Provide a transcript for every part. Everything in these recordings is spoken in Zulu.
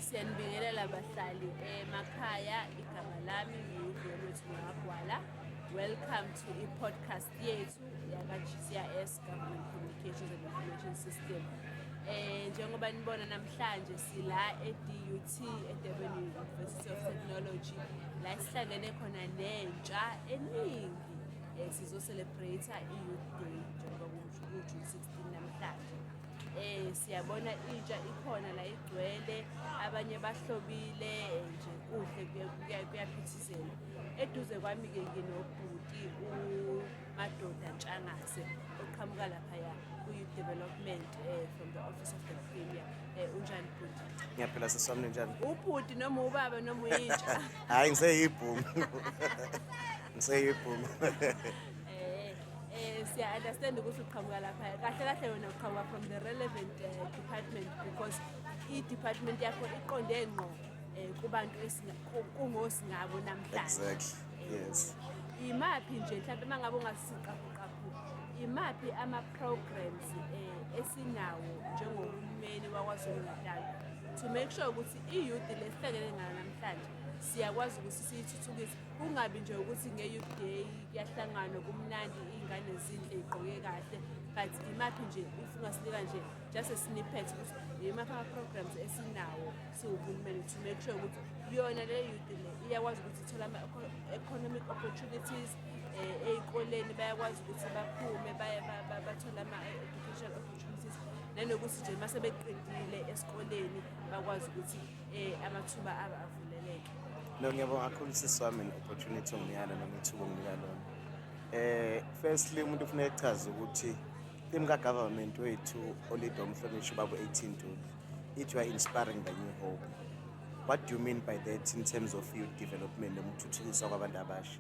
Siyanibingelela abahlali emakhaya, igama lami ngiyiVuyomuthi Magwala. Welcome to i-podcast yethu yaka-GCIS Government Communications and Information System. Njengoba nibona namhlanje sila e-DUT, eDurban University of Technology, la esihlangene khona nentsha eningi sizo-celebrate i-Youth Day njengoba ku-June 16 namhlanje. Siyabona intsha ikhona la igcwele, abanye bahlobile nje kuhle kuyaphithizela. Eduze kwami-ke nginobhuti uMadoda Ntshangase oqhamuka laphaya ku-Youth Development from the Office of the Premier. Unjani bhuti? Ngiyaphila siswami njani? Ubhuti noma ubaba noma uyintsha? Hayi ngiseyibhungu. Ngiseyibhungu. Siya-understand ukuthi uqhamuka lapha. Kahle wena uqhamuka from the relevant department because i-department yakho iqonde ngqo kubantu kungosingabo namhlanje. Exactly. Yes. Imaphi nje mhlawumbe mangabe ungasiqaphu imaphi ama-programs esinawo njengohulumeni waKwaZulu-Natal to make sure ukuthi i-youth lesihlangene ngayo namhlanje siyakwazi ukuthi siyithuthukise, kungabi nje ukuthi nge-Youth Day kuyahlanganwa kumnandi, iy'ngane zinhle igqoke kahle, but imaphi nje ungasinika nje just a snippet ukuthi imaphi ama-programs esinawo siwuhulumeni to make sure ukuthi yona le youth le iyakwazi ukuthi ithole ama-economic opportunities ey'koleni, bayakwazi ukuthi baphume bathole ama-educational opportunities, nanokuthi nje mase beqedile esikoleni bakwazi ukuthi amathuba abo avuleleke. No, ngiyabonga kakhulu siswami ne-opportunity ongiyana noma ithuba onginika lona. Firstly umuntu ufuna echaza ukuthi imka-government wethu olida umhlonishwa babo 18 Ntuli ithi you are inspiring the new hope. What do you mean by that in terms of youth development noma ukuthuthukiswa kwabantu abasha?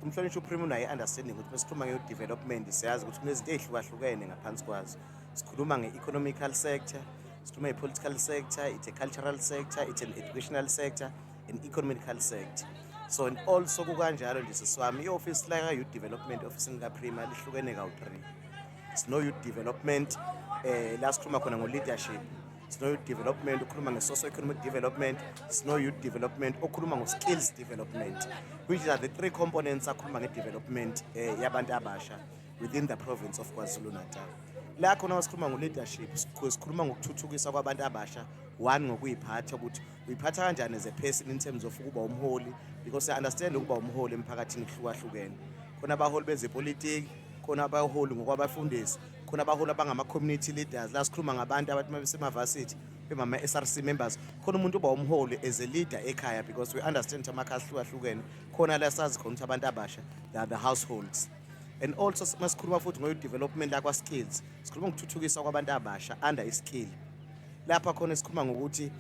Umhlonishwa uPrima unayo understanding ukuthi masikhuluma nge-youth development siyazi ukuthi kunezinto ezihlukahlukene ngaphansi kwazo. Sikhuluma nge-economical sector, sikhuluma nge-political sector, it's a cultural sector, it's an educational sector, an economical sector. So and also kukanjalo nje siswami i-office la youth development office ngikaPrima lihlukene kawu-3. Sino youth development la sikhuluma khona ngo-leadership, sino youth development okhuluma nge-socio-economic development, sino youth development okhuluma ngo-skills development, which are the 3 components akhuluma nge-development yabantu abasha within the province of KwaZulu-Natal. La khona wasikhuluma ngo-leadership, sikhuluma ngokuthuthukisa kwabantu abasha, one ngokuyiphatha ukuthi uyiphatha kanjani as a person in terms of ukuba umholi, because I understand ukuba umholi emphakathini kuhlukahlukene. Khona abaholi bezepolitiki, khona abaholi ngokwabafundisi, khona abaholi abangama-community leaders, la sikhuluma ngabantu abathi mabesemavasithi bemama-SRC members. Khona umuntu uba umholi as a leader ekhaya because we understand ukuthi amakhaya ahlukahlukene. Khona la sazi khona ukuthi abantu abasha they are the households. And also masikhuluma futhi ngo-youth development la kwa-skills, sikhuluma ngokuthuthukisa kwabantu abasha under i-skill. Lapha khona sikhuluma ngokuthi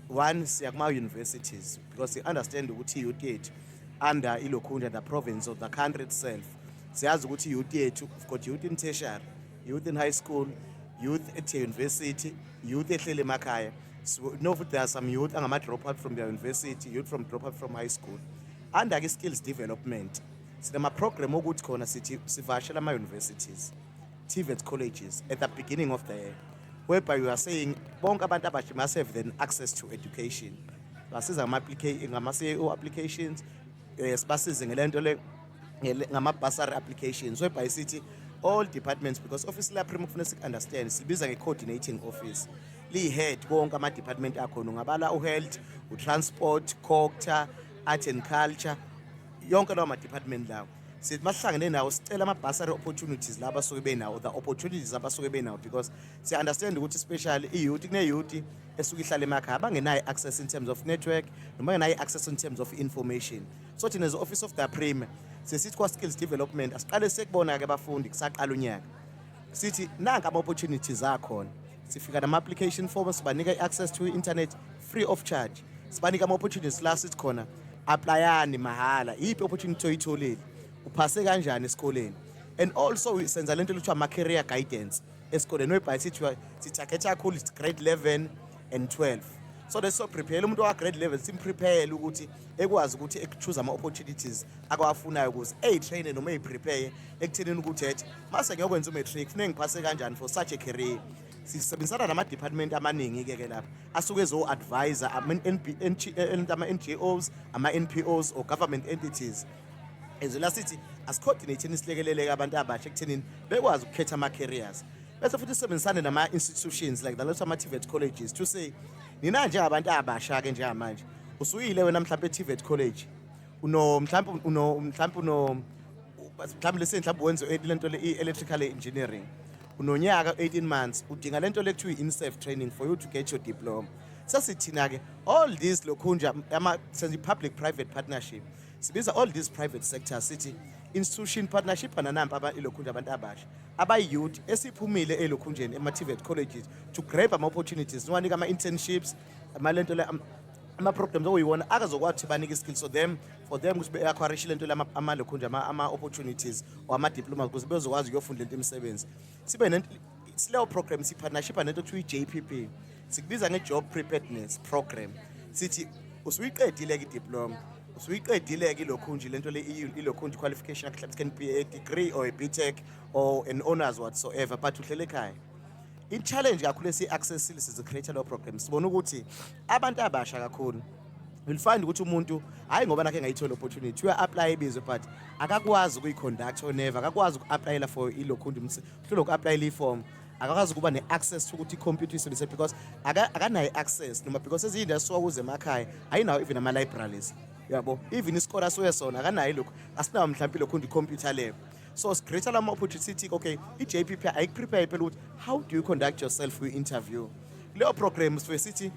one siya kuma-universities because we understand ukuthi i-youth yethu under ilokhunja the province of the country itself. Siyazi ukuthi i-youth yethu we've got youth in tertiary, youth in high school, youth at university, youth ehlele emakhaya. So know that there are some youth angama-drop out from their university, youth from drop out from high school. Under i-skills development sinama-program ukuthi khona sithi sivashela ama-universities, TVET colleges at the beginning of the year, whereby you are saying bonke abantu abasha must have then access to education. Basiza ngama-CEO applications, sibasize ngelento le ngama-bursary applications, whereby sithi all departments, because office la Prima kufanele sik-understand sibiza nge-coordinating office, liyi-head konke ama-department akhona, ungabala u-health, u-transport, COGTA, art and culture, yonke lawo ma-department lawo. Sithi masihlangene nawo sicela ama-bursary opportunities la abasuke benawo, the opportunities abasuke benawo, because siya-understand ukuthi especially i-youth, kune-youth esuke ihlala emakhaya abangenayo access in terms of network noma bangenayo access in terms of information. So thina as office of the Prima sesithi kwa-skills development asiqale sekubona-ke abafundi kusaqala unyaka, sithi nanka ama-opportunities akhona, sifika nama-application forms, sibanika i-access to internet free of charge, sibanika ama-opportunities la sithi khona applyani mahala, yiphi opportunity oyitholile, uphase kanjani esikoleni. And also senza lento ekuthiwa ama-career guidance esikoleni, whereby sithagetha kakhulu grade 11 and 12. So that's so prepare umuntu wa grade 11 simprepare ukuthi ekwazi ukuthi ekuchoose ama-opportunities akwafunayo ukuze train noma prepare ekuthenini ukuthi mase ngiyokwenza umatric kufanele ngiphase kanjani for such a career. sisebenzisana nama-department amaningi-ke lapha asuke ezo-advisor ama-NGOs, ama-NPOs or government entities ezela sithi asicoordinate-eni silekeleleke abantu abasha ekuthenini bekwazi ukukhetha ama-careers bese futhi sisebenzisane nama-institutions like the ama-TVET colleges to say nina njengabantu abasha-ke njengamanje usuyile wena mhlawumbe e-TVET college mhlawumbe lesi mhlawumbe wenze lento i-electrical engineering unonyaka 18 months udinga lento lekuthiwa i-INSEF training for you to get your diploma sasithina-ke all these lokhunja senze public private partnership sibiza all these private sectors sithi institution partnership ananampa ilokhunja abantu abasha abayi-youth esiphumile elokhunjeni ema-TVET colleges to grab ama-opportunities niwanika ama-internships amalento ama-programs okuyiwona akazokwazi ukuthi banike i-skills for them ukuthi be-acquire lento amalokhunja ama-opportunities or ama-diplomas ukuze bezokwazi ukuyofunda lento imisebenzi sibe sileyo program si-partnership nento kuthiwa i-JPP sikubiza nge-job preparedness program sithi usuyiqedile-ke i-diploma usuyiqedile-ke ilokhunji lento ilokhunji qualification it can be a degree or a BTech or an honors whatsoever but uhlele ekhaya i-challenge kakhulu esi-accessile sizi-create leyo program sibona ukuthi abantu abasha kakhulu will find ukuthi umuntu hayi ngoba nakhe ngayithola opportunity uya-apply ibizwe but akakwazi ukuyi-conduct or never akakwazi uku-applyela for ilokhunji uhlule uku-applyela i-form akakwazi ukuba ne-access ukuthi i-computer isebenzise because akanayo i-access noma because ezinye asuka kuze emakhaya ayinawo even ama-libraries yabo even isikole asuke sona akanayo lokhu asinawo mhlawumbe ilokhunji i-computer lab so sicreate lama opportunity okay i-JPP ayikuprepare phela ukuthi how do you conduct yourself for interview leyo program sithi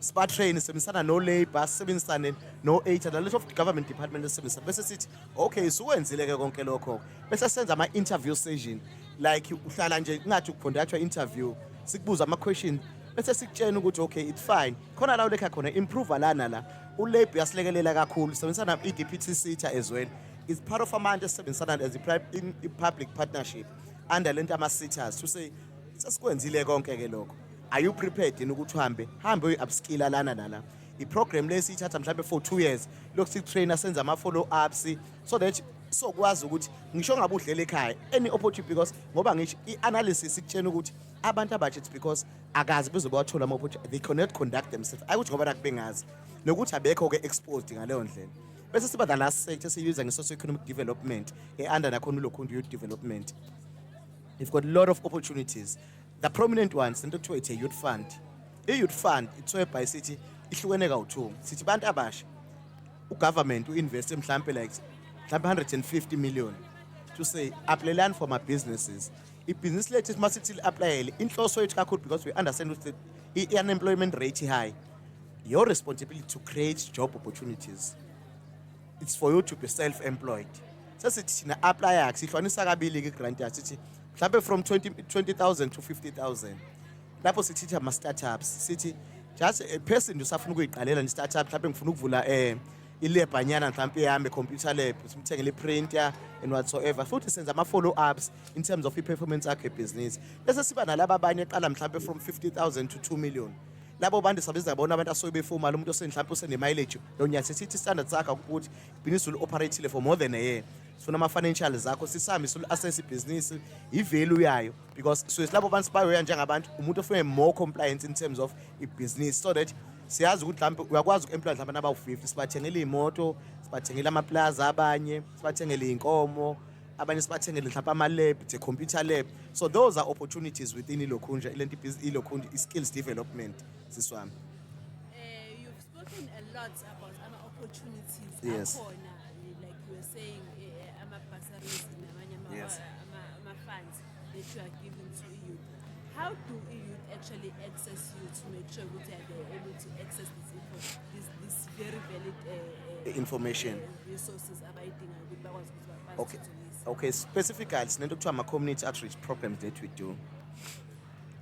spa train sebenzisana no-labor sisebenzisane no-HR na lot of government department esebenzisana bese sithi okay suwenzile-ke konke lokho bese senza ama-interview session like uhlala nje kungathi ukuconductwa interview sikubuza ama-question bese sikutshena ukuthi okay it's fine khona la lekha khona improve lana la u-labor yasilekelela kakhulu sebenzisana i-DPT SETA as well is part of amount esebenzisana as a public partnership under lento ama-SETAs to say sesikwenzile konke-ke lokho are you prepared in ukuthi hambe uyi-upskilla lana nala i-program le siyithatha mhlawumbe for 2 years lokhu siku-trainer senza ama-follow-ups so that sokwazi ukuthi ngisho ngabe udlela ekhaya any opportunity because ngoba ngisho i-analysis ikutshena ukuthi abantu abasha it's because akazi bezobe wathola ama-opportunity they cannot conduct themselves ayikuthi ngoba nakho bengazi nokuthi abekho-ke exposed ngaleyo ndlela bese siba the last sector siyibiza nge-socio-economic development under nakhona ulokhunja youth development you've got a lot of opportunities the prominent ones into kuthiwa it's a youth fund i-youth fund ithwebha isithi ihlukene kawu-2 sithi bantu abasha ugovernment u-investe mhlawumbe like mhlawumbe 150 million to say applyelani for ma-businesses ibhizinisi lethu uma sithi li-aplayele inhloso yethu kakhulu because we understand ukuthi i-unemployment rate high your responsibility to create job opportunities it's for you to be self-employed sesithi thina apply-akhe sihlukanisa kabili-ke grant yakhe sithi mhlawumbe from 20,000 to 50,000 lapho sithi ama-startups sithi just a person usafuna ukuyiqalela ne-startup mhlawumbe ngifuna ukuvula ilebhanyana mhlawumbe yami computer lab simthengele printer and whatsoever futhi senza ama-follow-ups in terms of i-performance yakhe ebhizinisi bese siba nalaba abanye eqala mhlawumbe from 50,000 to 2 million labo bantu sabezabona abantu asuke befumala umuntu mhlawumbe osene-mileage lonyaka sithi standard sakhe ukuthi ibhizinisi uli-operatile for more than a year sifuna ama-financial zakho sisambe sul-assess ibhizinisi i-value yayo because suye labo bantu sibayoya njengabantu umuntu ofune more compliance in terms of ibhizinisi so that siyazi ukuthi mhlawumbe uyakwazi uku-employa mhlawumbe abawu-50 sibathengele iy'moto sibathengele amaplaza abanye sibathengele iy'nkomo abanye sibathengele mhlawumbe ama-lab the computer lab so those are opportunities within ilokhunja ilokhunja i-skills development siswami. You've spoken a lot about opportunities Yes. akhona like you were saying ama-bursaries namanye Yes. ama-funds that you are giving to youth. How do youth actually access you to make sure that they are able to access this very valid Information. resources abayidingayo ukuthi bakwazi ukuthi Okay. bazithuthukise? Okay, specifically sinento kuthiwa ama-community outreach programs that we do.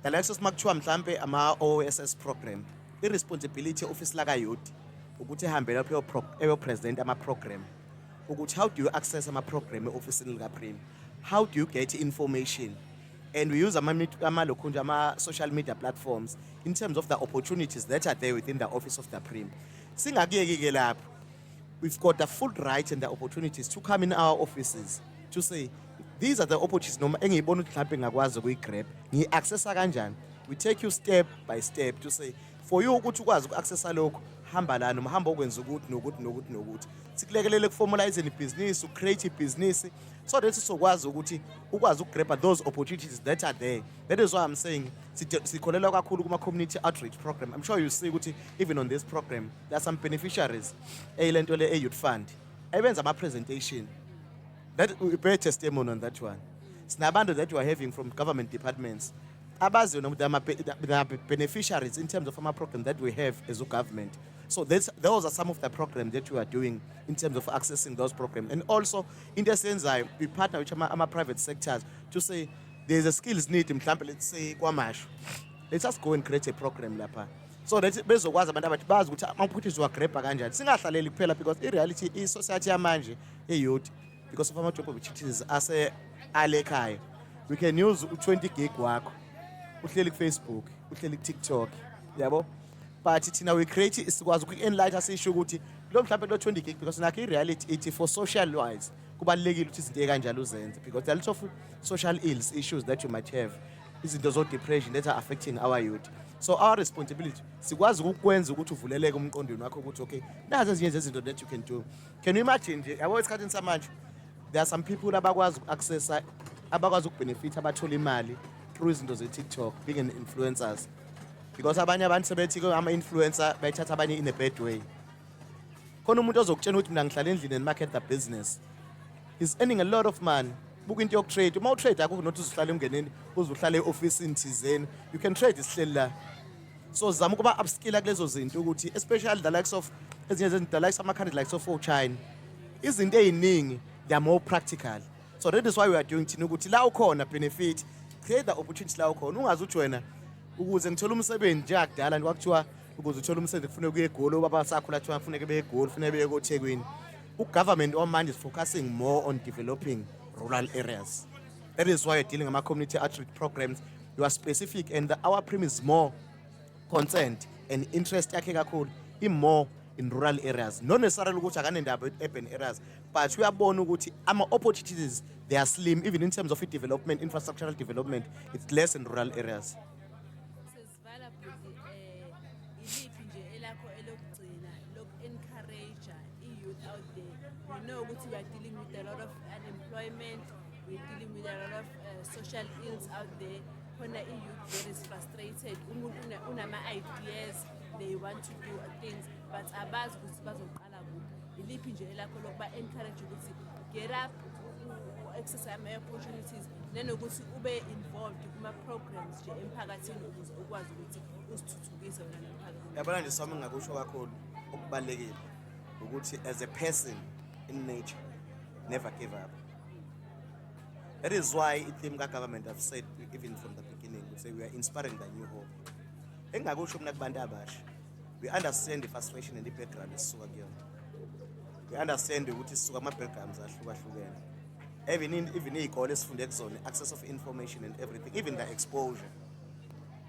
The next is makuthiwa mhlambe ama-OSS program. I-responsibility office laka-youth ukuthi ehambe lapho eyopresent ama-program. Ukuthi how do you access ama-program e-ofisini lika-Prim? How do you get information? And we use ama-social media platforms in terms of the opportunities that are there within the office of the Prim. Singakuyeki-ke lapho. We've got the full right and the opportunities to come in our offices to say these are the opportunities noma engiyibona ukuthi mhlawumbe ngakwazi ukuyi-grab ngiyi-accessa kanjani We take you step by step to say, for you ukuthi ukwazi uku-accessa lokho, hamba lana, mahamba ukwenza ukuthi nokuthi nokuthi nokuthi. Sikulekelele ukuformalize ibhizinisi, ucreate ibhizinisi, so that sizokwazi ukuthi ukwazi ukugrabha those opportunities that are there. That is why I'm saying sikholela kakhulu kuma-community outreach program. I'm sure you see ukuthi even on this program, there are some beneficiaries eyilento le e-youth fund. Ebenza ama-presentation. That we bear testimony on that one. Sinabantu that you are having from government departments. Abazi the beneficiaries in terms of our program that we have as a government. So those are some of the programs that we are doing in terms of accessing those programs. And also, in the sense, we partner with our private sectors to say there's a skills need. Let's say, let's just go and create a program. So that's bezokwazi abantu abathi bazi ukuthi ama-opportunities wagrabha kanjani. Singahlaleli kuphela because in reality i-society yamanje e-youth because of ama-job opportunities alekhaya. We can use 20 gig wakho. Uhleli ku-Facebook, uhleli ku-TikTok, yabo? But thina we create isikwazi uku-enlighten sisho ukuthi lo mhlawumbe lo 20 gig because nakho i-reality ithi for social wise kubalulekile ukuthi izinto ekanjalo uzenze because there are lots of social ills issues that you might have. Izinto zo-depression that are affecting our youth. So our responsibility sikwazi ukukwenza ukuthi uvuleleke umqondweni wakho ukuthi okay nazi ezinye zezinto that you can do. Can you imagine nje yabo esikhathini samanje there are some people abakwazi uku-accessa abakwazi ukubenefit abathola imali through izinto ze-TikTok being an influencers because abanye abantu sebethi ama-influencer bayithatha abanye in a bad way. Khona umuntu ozokutshela ukuthi mina ngihlala endlini and market the business. He's earning a lot of money. Buka into yokutrade. Uma utrade akukho nokuthi uzohlala emngeneni uzohlala e-ofisini thizeni. You can trade isihleli la. So zama ukuba upskill kulezo zinto ukuthi especially the likes of ezinye zezinto the likes ama-countries like so for China. Izinto eziningi they are more practical. So that is why we are doing thina ukuthi la ukhona benefit create the opportunity la ukhona. Ungazi uthi wena ukuze ngithola umsebenzi njakudala kwakuthiwa ukuze uthole umsebenzi kufanele kuye eGoli obaba sakhula kuthiwa kufanele beye eGoli kufanele beye koThekwini. Ugovernment manje is focusing more on developing rural areas. That is why you're dealing with community outreach programs. You are specific and our premise is more concerned and interest yakhe kakhulu in more in rural areas. Not necessarily ukuthi akanendaba with urban areas, but we are born ukuthi ama-opportunities they are slim even in terms of development, infrastructural development. It's less in rural areas. Sesivala futhi iliphi nje elakho elokugcina loku-encourage i-youth out there. We know ukuthi we are dealing with a lot of unemployment, we're dealing with a lot of social ills out there. Khona i-youth there is frustrated, umuntu unama-ideas, they want to do things, but abazi ukuthi bazoqala kuphi. Iliphi nje elakho lokuba-encourage ukuthi get up, access ama-opportunities, nanokuthi ube involved kuma-programs nje emphakathini ukuze ukwazi ukuthi uzithuthukise wena nomphakathi. Yabona nje sami ngakusho kakhulu okubalekile ukuthi as a person in nature never give up. That is why i-theme ka-government have said even from the beginning we say we are inspiring the new hope. Engakusho mina kubantu abasha we understand the frustration and the background esisuka kuyona. We understand ukuthi sisuka ama-backgrounds ahlukahlukene. Even iy'kole esifunde kuzona, access of information and everything, even the exposure.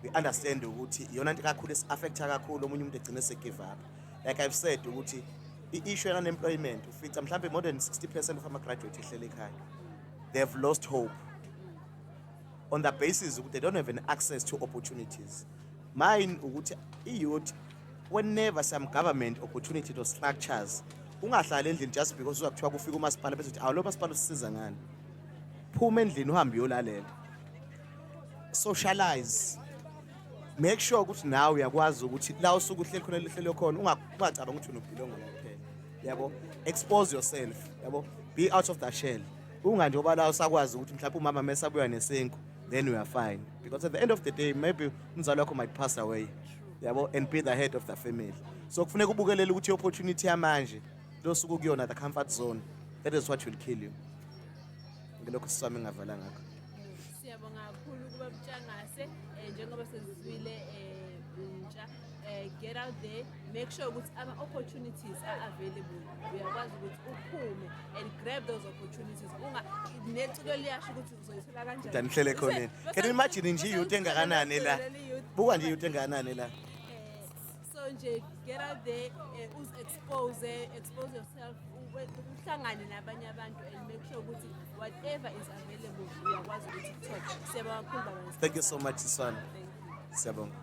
We understand ukuthi iyona nto kakhulu esi-affecta kakhulu omunye umuntu egcine se-give up. Like I've said ukuthi i-issue unemployment ufica mhlawumbe more than 60% of ama-graduate ehlele ekhaya. They have lost hope on the basis ukuthi they don't have an access to opportunities. Mine ukuthi i-youth whenever some government opportunity or structures ungahlali endlini just because uzakuthiwa kufika umasipala bese uthi lo masipala usisiza ngani. Phuma endlini uhambe uyolalela. Socialize. Make sure ukuthi nawe uyakwazi ukuthi la usuku uhleli khona lihlelo khona ungacabanga ukuthi unobhilongo kuphela. Yabo, expose yourself, yabo, be out of the shell. Unga nje oba la usakwazi ukuthi mhlawumbe umama mesabuya nesenko then we are fine because at the end of the day maybe umzali wakho might pass away, yabo, and be the head of the family. So kufuneka ubukelele ukuthi opportunity yamanje lo suku kuyona the comfort zone, that is what will kill you. Ngilokho sisami ngavala ngakho. Siyabonga kakhulu kuba Mtshangase njengoba sezizwile intsha get out there, make sure ukuthi ama-opportunities are available. Uyakwazi ukuthi uphume and grab those opportunities. Nethulo liyasho ukuthi uzoyithola kanjani. Danihlele khona. Can you imagine nje youth engakanani la? Buka nje youth engakanani la? So nje get out there, expose yourself, uhlangane nabanye abantu and make sure ukuthi whatever is available uyakwazi ukuthi uthole. Siyabonga kakhulu baba. Thank you so much, Siswana. Thank you. Siyabonga.